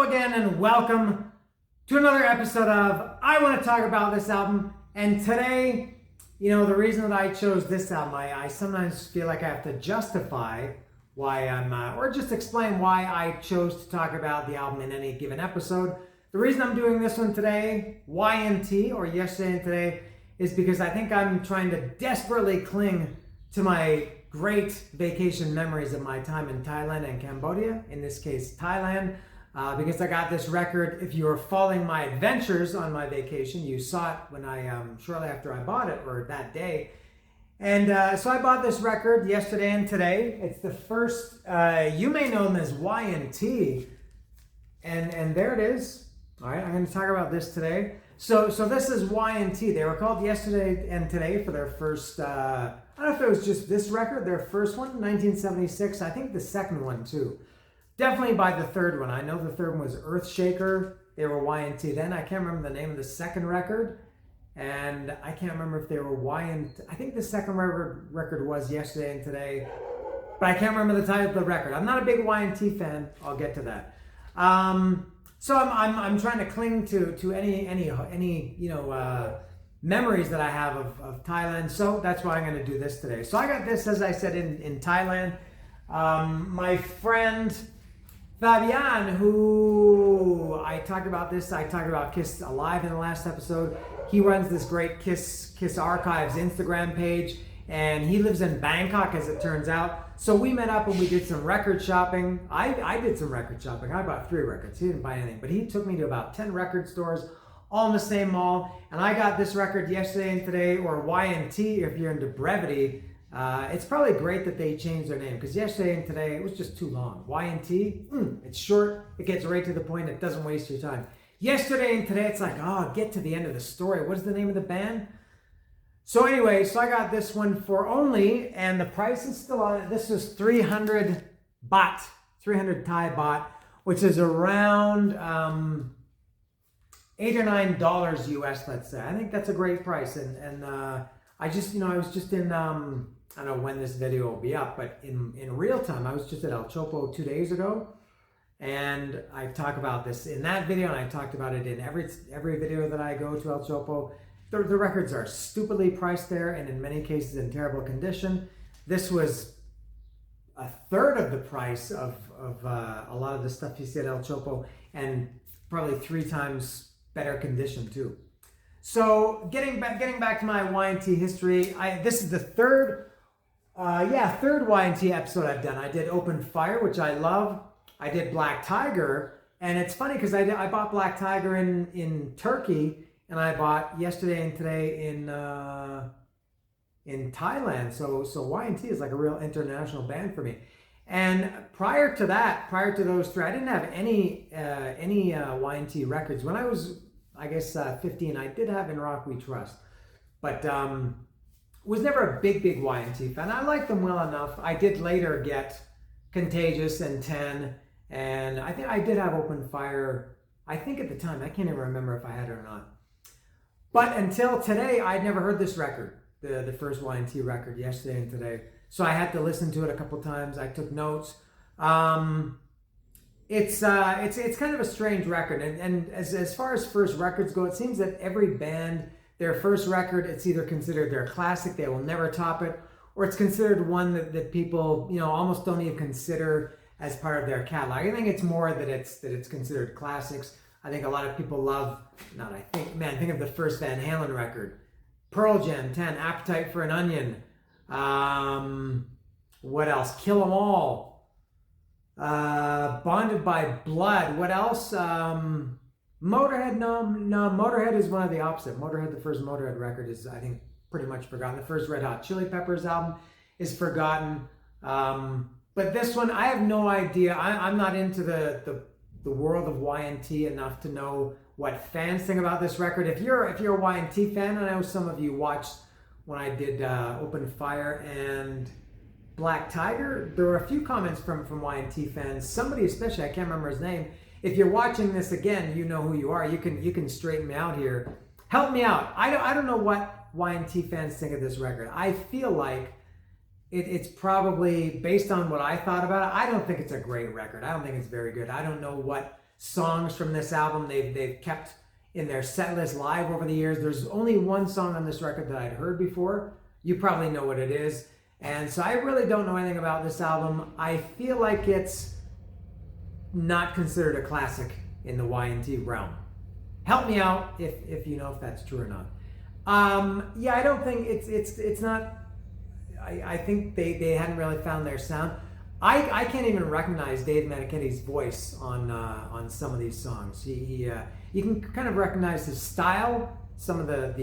again and welcome to another episode of I Want to Talk About This Album. And today, the reason that I chose this album, I sometimes feel like I have to justify why or just explain why I chose to talk about the album in any given episode. The reason I'm doing this one today, YNT, or Yesterday and Today, is because I think I'm trying to desperately cling to my great vacation memories of my time in Thailand and Cambodia, in this case Thailand, because I got this record. If you were following my adventures on my vacation, you saw it when shortly after I bought it, or that day. And so I bought this record, Yesterday and Today. It's the first, you may know them as YNT, and there it is. All right, I'm going to talk about this today. So this is YNT. They were called Yesterday and Today for their first, I don't know if it was just this record, their first one, 1976. I think the second one too. Definitely by the third one. I know the third one was Earthshaker. They were YNT then. I can't remember the name of the second record. And I can't remember if they were YNT. I think the second record was Yesterday and Today. But I can't remember the title of the record. I'm not a big YNT fan. I'll get to that. So I'm trying to cling to any memories that I have of Thailand. So that's why I'm going to do this today. So I got this, as I said, in Thailand. My friend Fabian, who I talked about Kiss Alive in the last episode. He runs this great Kiss Archives Instagram page, and he lives in Bangkok, as it turns out. So we met up and we did some record shopping. I did some record shopping. I bought 3 records. He didn't buy anything, but he took me to about 10 record stores, all in the same mall. And I got this record, Yesterday and Today, or YNT if you're into brevity. It's probably great that they changed their name, because Yesterday and Today, it was just too long. YNT, it's short, it gets right to the point, it doesn't waste your time. Yesterday and Today, it's like, get to the end of the story. What is the name of the band? So anyway, so I got this one for only, and the price is still on it. This was 300 baht, 300 Thai baht, which is around $8 or $9 US, let's say. I think that's a great price. And I just, I was just in, I don't know when this video will be up, but in real time, I was just at El Chopo 2 days ago. And I talk about this in that video, and I talked about it in every video that I go to El Chopo. The records are stupidly priced there, and in many cases in terrible condition. This was a third of the price of a lot of the stuff you see at El Chopo, and probably 3 times better condition too. So getting back to my YNT history, this is the third YNT episode I've done. I did Open Fire, which I love. I did Black Tiger, and it's funny because I bought Black Tiger in Turkey, and I bought Yesterday and Today in Thailand. So YNT is like a real international band for me. And prior to those 3, I didn't have any YNT records. When I was, I guess, 15, I did have In Rock We Trust, but was never a big YNT fan. I liked them well enough. I did later get Contagious and 10, and I think I did have Open Fire. I think at the time, I can't even remember if I had it or not. But until today, I'd never heard this record, the first YNT record, Yesterday and Today. So I had to listen to it a couple times. I took notes. It's kind of a strange record, and as far as first records go, it seems that every band, their first record, it's either considered their classic, they will never top it, or it's considered one that people almost don't even consider as part of their catalog. I think it's more that it's considered classics. I think a lot of people love, think of the first Van Halen record, Pearl Jam 10, Appetite for an Onion. What else? Kill 'Em All. Bonded by Blood. What else? Motorhead. No. Motorhead is one of the opposite. Motorhead, the first Motorhead record, is, I think, pretty much forgotten. The first Red Hot Chili Peppers album is forgotten. But this one, I have no idea. I'm not into the world of YNT enough to know what fans think about this record. If you're a YNT fan, I know some of you watched when I did Open Fire and Black Tiger, there were a few comments from YNT fans. Somebody especially, I can't remember his name. If you're watching this again, you know who you are. You can straighten me out here. Help me out. I don't know what YNT fans think of this record. I feel like it's probably, based on what I thought about it, I don't think it's a great record. I don't think it's very good. I don't know what songs from this album they've kept in their set list live over the years. There's only one song on this record that I'd heard before. You probably know what it is. And so I really don't know anything about this album. I feel like it's not considered a classic in the Y&T realm. Help me out if you know if that's true or not. Yeah, I don't think it's not. I think they hadn't really found their sound. I can't even recognize Dave Menikety's voice on some of these songs. You can kind of recognize his style, some of the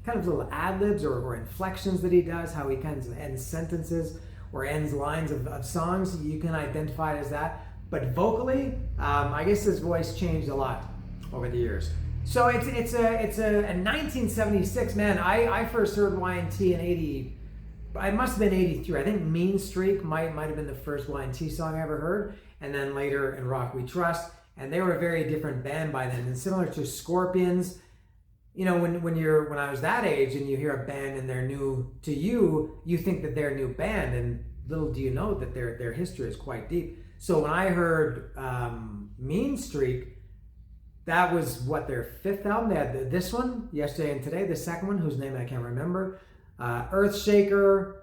kind of little ad-libs or inflections that he does, how he kind of ends sentences or ends lines of songs. You can identify it as that. But vocally, I guess his voice changed a lot over the years. So it's a 1976, man. I first heard Y&T in 80. I must have been 83. I think Mean Streak might have been the first Y&T song I ever heard, and then later In Rock We Trust. And they were a very different band by then. And similar to Scorpions, you know, when I was that age and you hear a band and they're new to you, you think that they're a new band, and little do you know that their history is quite deep. So when I heard Mean Streak, that was their fifth album. They had this one, Yesterday and Today, the second one, whose name I can't remember. Earthshaker,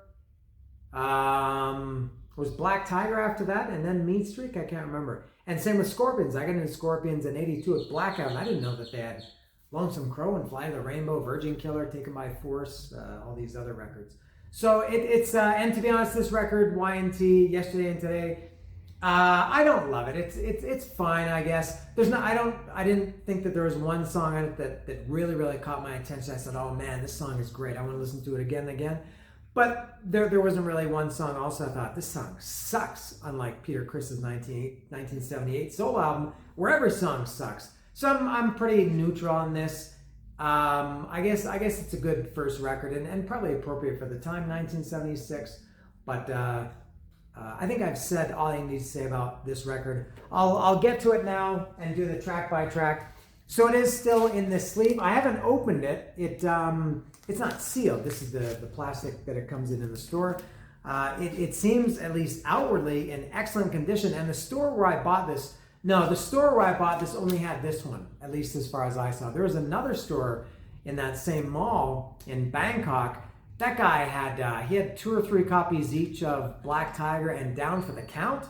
was Black Tiger after that, and then Mean Streak, I can't remember. And same with Scorpions. I got into Scorpions in 82 with Blackout, and I didn't know that they had Lonesome Crow and Fly the Rainbow, Virgin Killer, Taken by Force, all these other records. So it's and to be honest, this record, Y&T, Yesterday and Today, I don't love it. It's fine, I guess. I didn't think that there was one song on it that really caught my attention. I said, oh man, this song is great. I want to listen to it again and again. But there wasn't really one song. Also, I thought this song sucks. Unlike Peter Criss's 1978 solo album, where every song sucks. So I'm pretty neutral on this. I guess it's a good first record and probably appropriate for the time, 1976. But I think I've said all I need to say about this record. I'll get to it now and do the track by track. So it is still in this sleeve. I haven't opened it. It's not sealed. This is the plastic that it comes in the store. It seems, at least outwardly, in excellent condition. And the store where I bought this, the store where I bought this only had this one, at least as far as I saw. There was another store in that same mall in Bangkok. That guy had 2 or 3 copies each of Black Tiger and Down for the Count.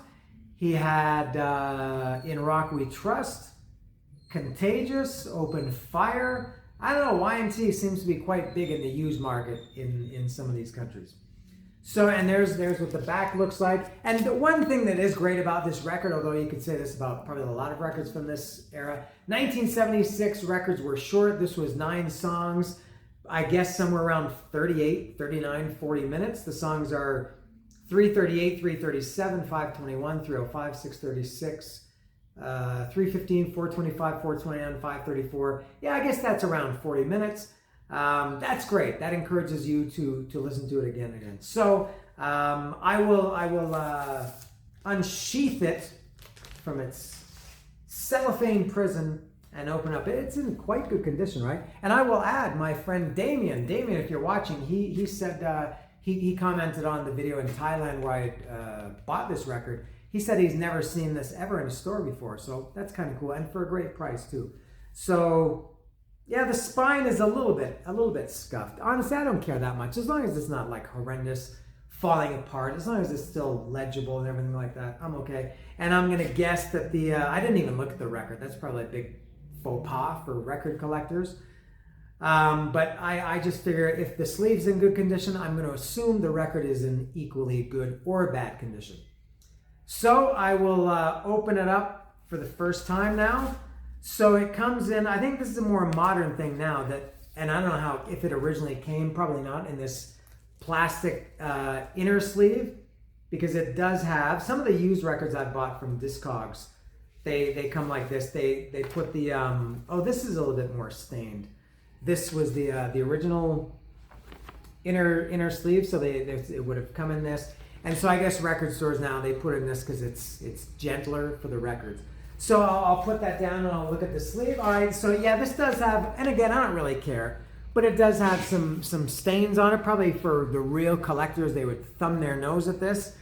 He had In Rock We Trust, Contagious, Open Fire. I don't know, Y&T seems to be quite big in the used market in some of these countries. So, and there's what the back looks like. And the one thing that is great about this record, although you could say this about probably a lot of records from this era, 1976 records were short. This was 9 songs. I guess somewhere around 38, 39, 40 minutes. The songs are 338, 337, 521, 305, 636, 315, 425, 429, 534. Yeah, I guess that's around 40 minutes. That's great. That encourages you to listen to it again and again. So I will unsheath it from its cellophane prison and open up. It's in quite good condition, right? And I will add my friend Damien. Damien, if you're watching, he said he commented on the video in Thailand where I bought this record. He said he's never seen this ever in a store before, so that's kind of cool, and for a great price too. So yeah, the spine is a little bit scuffed. Honestly, I don't care that much as long as it's not like horrendous, falling apart. As long as it's still legible and everything like that, I'm okay. And I'm gonna guess that I didn't even look at the record. That's probably a big faux pas for record collectors. But I just figure if the sleeve's in good condition, I'm going to assume the record is in equally good or bad condition. So I will open it up for the first time now. So it comes in, I think this is a more modern thing now and I don't know if it originally came, probably not, in this plastic inner sleeve, because it does have, some of the used records I bought from Discogs, they come like this. They put the this is a little bit more stained. This was the original inner sleeve, so it would have come in this. And so I guess record stores now they put it in this because it's gentler for the records. So I'll put that down and I'll look at the sleeve. All right, so yeah, this does have, and again, I don't really care, but it does have some stains on it. Probably for the real collectors, they would thumb their nose at this.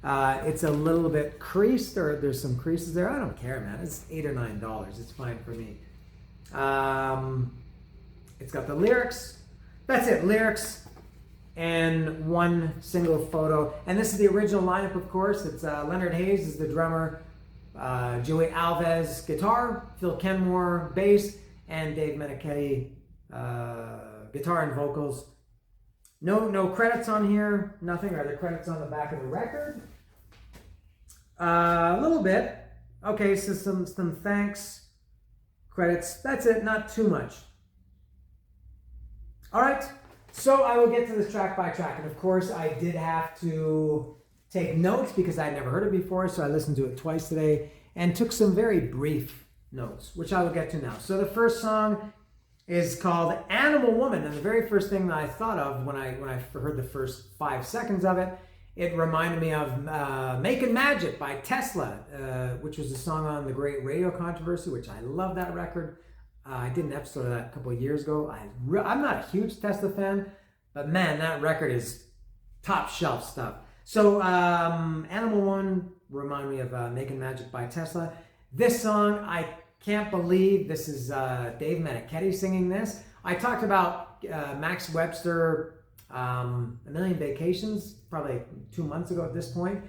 It's a little bit creased, or there's some creases there. I don't care, man. It's $8 or $9. It's fine for me. It's got the lyrics. That's it, lyrics and one single photo. And this is the original lineup, of course. It's Leonard Hayes is the drummer, Joey Alves guitar, Phil Kenmore bass, and Dave Meniketti guitar and vocals. No credits on here. Nothing. Are there credits on the back of the record? A little bit. Okay, so some thanks, credits. That's it. Not too much. All right. So I will get to this track by track, and of course I did have to take notes because I'd never heard it before. So I listened to it twice today and took some very brief notes, which I will get to now. So the first song is called Animal Woman, and the very first thing that I thought of when I heard the first 5 seconds of it, it reminded me of Making Magic by Tesla, which was a song on the Great Radio Controversy, which I love that record. I did an episode of that a couple of years ago. I'm not a huge Tesla fan, but man, that record is top shelf stuff. So Animal Woman reminded me of Making Magic by Tesla. This song, I can't believe this is Dave Meniketti singing this. I talked about Max Webster, A Million Vacations, probably 2 months ago at this point.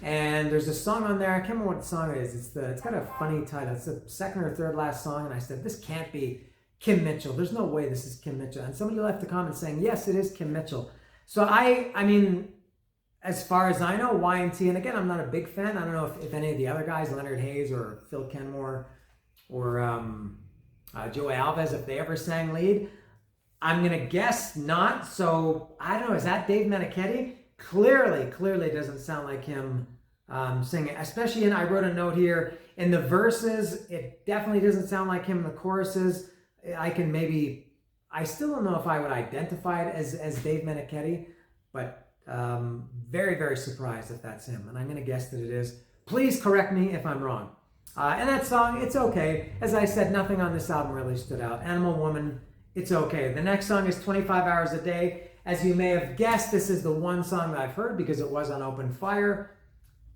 And there's a song on there, I can't remember what the song is. It's got a funny title. It's the second or third last song, and I said, this can't be Kim Mitchell. There's no way this is Kim Mitchell. And somebody left a comment saying, yes, it is Kim Mitchell. So I mean, as far as I know, Y&T, and again, I'm not a big fan. I don't know if any of the other guys, Leonard Hayes or Phil Kenmore or Joey Alves, if they ever sang lead. I'm going to guess not. So I don't know, is that Dave Meniketti? Clearly doesn't sound like him singing, especially I wrote a note here, in the verses, it definitely doesn't sound like him in the choruses. I still don't know if I would identify it as Dave Meniketti, but very, very surprised if that's him, and I'm going to guess that it is. Please correct me if I'm wrong. And that song, it's okay. As I said, nothing on this album really stood out. Animal Woman, it's okay. The next song is 25 Hours a Day. As you may have guessed, this is the one song that I've heard because it was on Open Fire.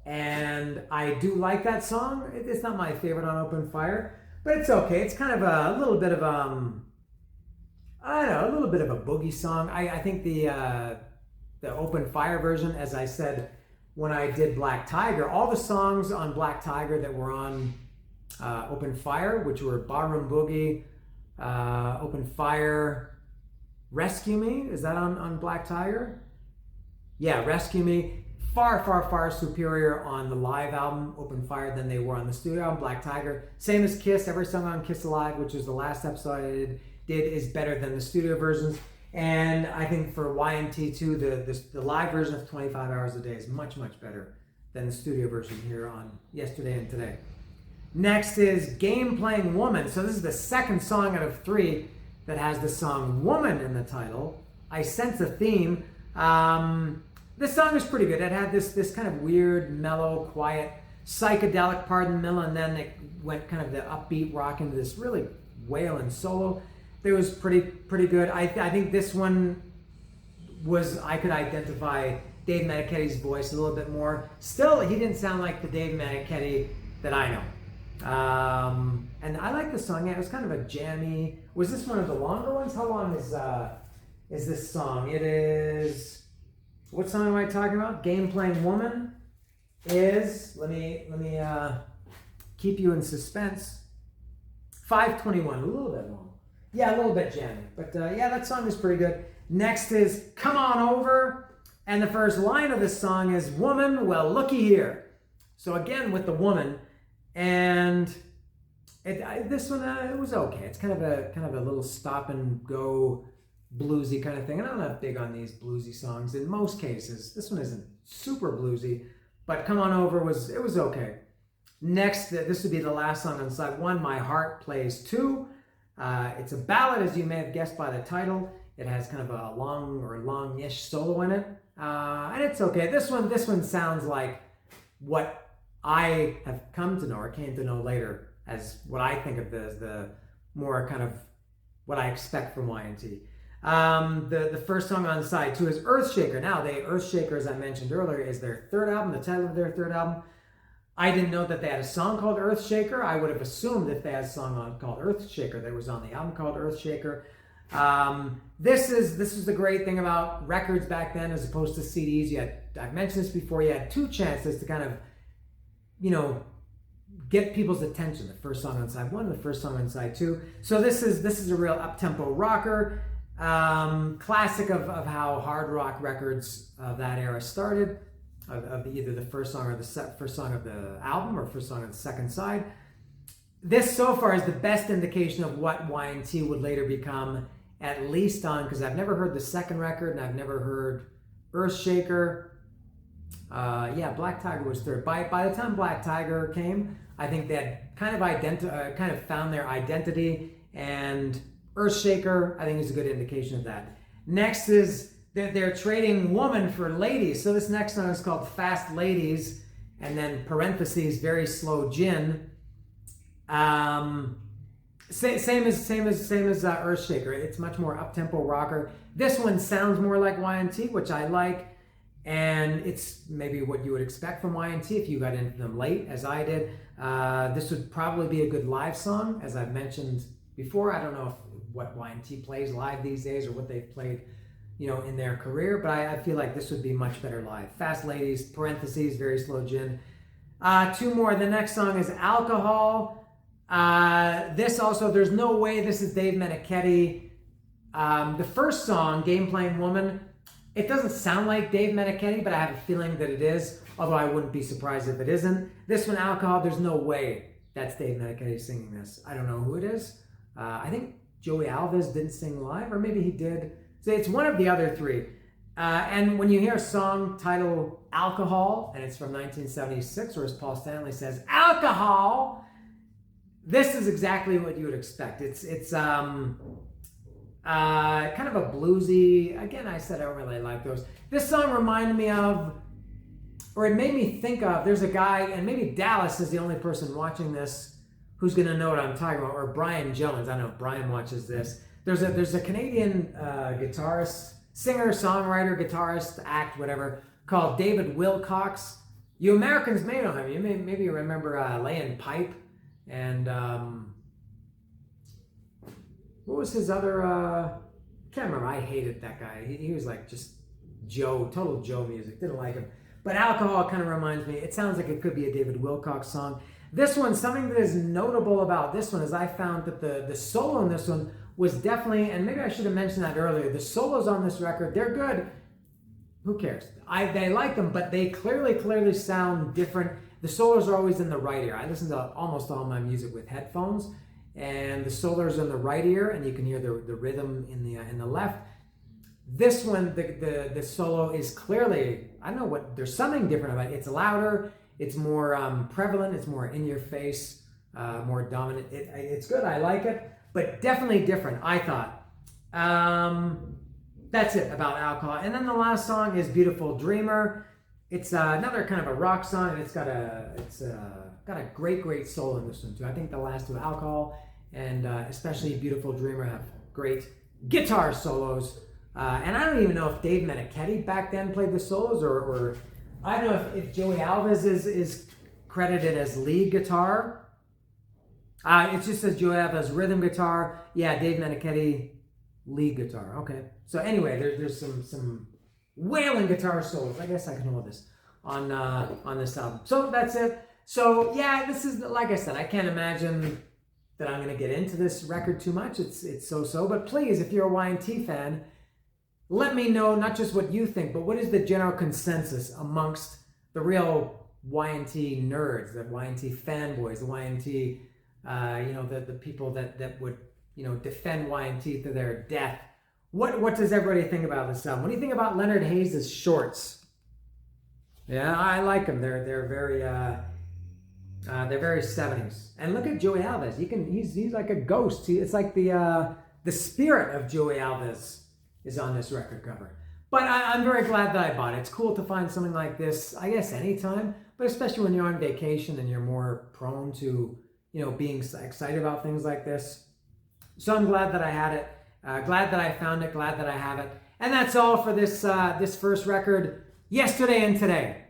And I do like that song. It's not my favorite on Open Fire, but it's okay. It's kind of a little bit of a little bit of a boogie song. I think the Open Fire version, as I said when I did Black Tiger, all the songs on Black Tiger that were on Open Fire, which were Barroom Boogie, Open Fire, Rescue Me, is that on Black Tiger? Yeah, Rescue Me. Far superior on the live album, Open Fire, than they were on the studio album, Black Tiger. Same as Kiss. Every song on Kiss Alive, which was the last episode I did is better than the studio versions. And I think for Y&T too, the live version of 25 Hours a Day is much better than the studio version here on Yesterday and Today. Next is Game Playing Woman. So this is the second song out of 3 that has the song Woman in the title. I sense a theme. This song is pretty good. It had this kind of weird, mellow, quiet, psychedelic part in the middle, and then it went kind of the upbeat rock into this really wailing solo. It was pretty good. I think this one was, I could identify Dave Meniketti's voice a little bit more. Still, he didn't sound like the Dave Meniketti that I know. And I like the song. Yeah, it was kind of a jammy. Was this one of the longer ones? How long is this song? It is. What song am I talking about? Game Playing Woman is. Let me keep you in suspense. 5:21, a little bit long. Yeah, a little bit jammy. But yeah, that song is pretty good. Next is Come On Over. And the first line of this song is Woman, well, looky here. So again, with the woman. And this one, it was okay. It's kind of a little stop and go bluesy kind of thing. And I'm not big on these bluesy songs in most cases. This one isn't super bluesy, but Come On Over was okay. Next, this would be the last song on side 1, My Heart Plays 2. It's a ballad, as you may have guessed by the title. It has kind of a long or long-ish solo in it. And it's okay. This one sounds like what I have come to know or came to know later as what I think of as the more kind of what I expect from Y&T. The first song on side 2 is Earthshaker. Now, Earthshaker, as I mentioned earlier, is their third album, the title of their third album. I didn't know that they had a song called Earthshaker. I would have assumed if they had a song called Earthshaker that was on the album called Earthshaker. This is the great thing about records back then as opposed to CDs. I've mentioned this before, you had 2 chances to kind of, get people's attention. The first song on side 1, the first song on side 2. So this is a real up-tempo rocker, classic of how hard rock records of that era started, of either the first song or the first song of the album or first song of the second side. This so far is the best indication of what Y&T would later become, at least on, because I've never heard the second record and I've never heard Earthshaker. Black Tiger was third. By the time Black Tiger came, I think they had kind of found their identity, and Earthshaker, I think, is a good indication of that. Next is they're trading woman for ladies. So this next song is called Fast Ladies, and then parentheses, Very Slow Gin. Same as Earthshaker. It's much more up-tempo rocker. This one sounds more like Y&T, which I like. And it's maybe what you would expect from Y&T if you got into them late, as I did. This would probably be a good live song, as I've mentioned before. I don't know what Y&T plays live these days or what they've played, in their career, but I feel like this would be much better live. Fast Ladies, parentheses, Very Slow Gin. 2 more. The next song is Alcohol. This also, there's no way this is Dave Meniketti. The first song, Game Playing Woman, it doesn't sound like Dave Meniketti, but I have a feeling that it is, although I wouldn't be surprised if it isn't. This one, Alcohol, there's no way that's Dave Meniketti singing this. I don't know who it is. I think Joey Alves didn't sing live, or maybe he did. So it's one of the other 3. And when you hear a song titled Alcohol, and it's from 1976, or as Paul Stanley says, Alcohol, this is exactly what you would expect. It's kind of a bluesy, again, I said I don't really like those. This song reminded me of, or it made me think of, there's a guy, and maybe Dallas is the only person watching this who's going to know what I'm talking about, or Brian Jones. I don't know if Brian watches this. There's a Canadian guitarist, singer, songwriter, guitarist, act, whatever, called David Wilcox. You Americans may know him. Maybe you remember Laying Pipe, and what was his other, can't remember. I hated that guy. He was like just total Joe music. Didn't like him. But Alcohol kind of reminds me, it sounds like it could be a David Wilcox song. This one, something that is notable about this one is I found that the solo in this one was definitely, and maybe I should have mentioned that earlier, the solos on this record, they're good. Who cares? They like them, but they clearly sound different. The solos are always in the right ear. I listen to almost all my music with headphones, and the solos in the right ear, and you can hear the rhythm in the left. This one, the solo is clearly, I don't know what, there's something different about it. It's louder, it's more prevalent, it's more in your face, more dominant. It's good, I like it, but definitely different, I thought. That's it about Alcohol. And then the last song is Beautiful Dreamer. It's another kind of a rock song, and it's got a great solo in this one too. I think the last two, Alcohol and especially Beautiful Dreamer, have great guitar solos. And I don't even know if Dave Meniketti back then played the solos, or I don't know if Joey Alves is credited as lead guitar. It just says Joey Alves rhythm guitar. Yeah, Dave Meniketti lead guitar. Okay. So anyway, there's some wailing guitar solos. I guess I can hold this on this album. So that's it. So yeah, this is, like I said, I can't imagine that I'm going to get into this record too much. It's so. But please, if you're a Y&T fan, let me know not just what you think, but what is the general consensus amongst the real Y&T nerds, the Y&T fanboys, the Y&T, the people that would, defend Y&T to their death. What does everybody think about this album? What do you think about Leonard Hayes' shorts? Yeah, I like them. They're very 70s. And look at Joey Alves. He's like a ghost. It's like the spirit of Joey Alves is on this record cover. But I'm very glad that I bought it. It's cool to find something like this, I guess, anytime, but especially when you're on vacation and you're more prone to, being excited about things like this. So I'm glad that I had it. Glad that I found it. Glad that I have it. And that's all for this first record, yesterday and today.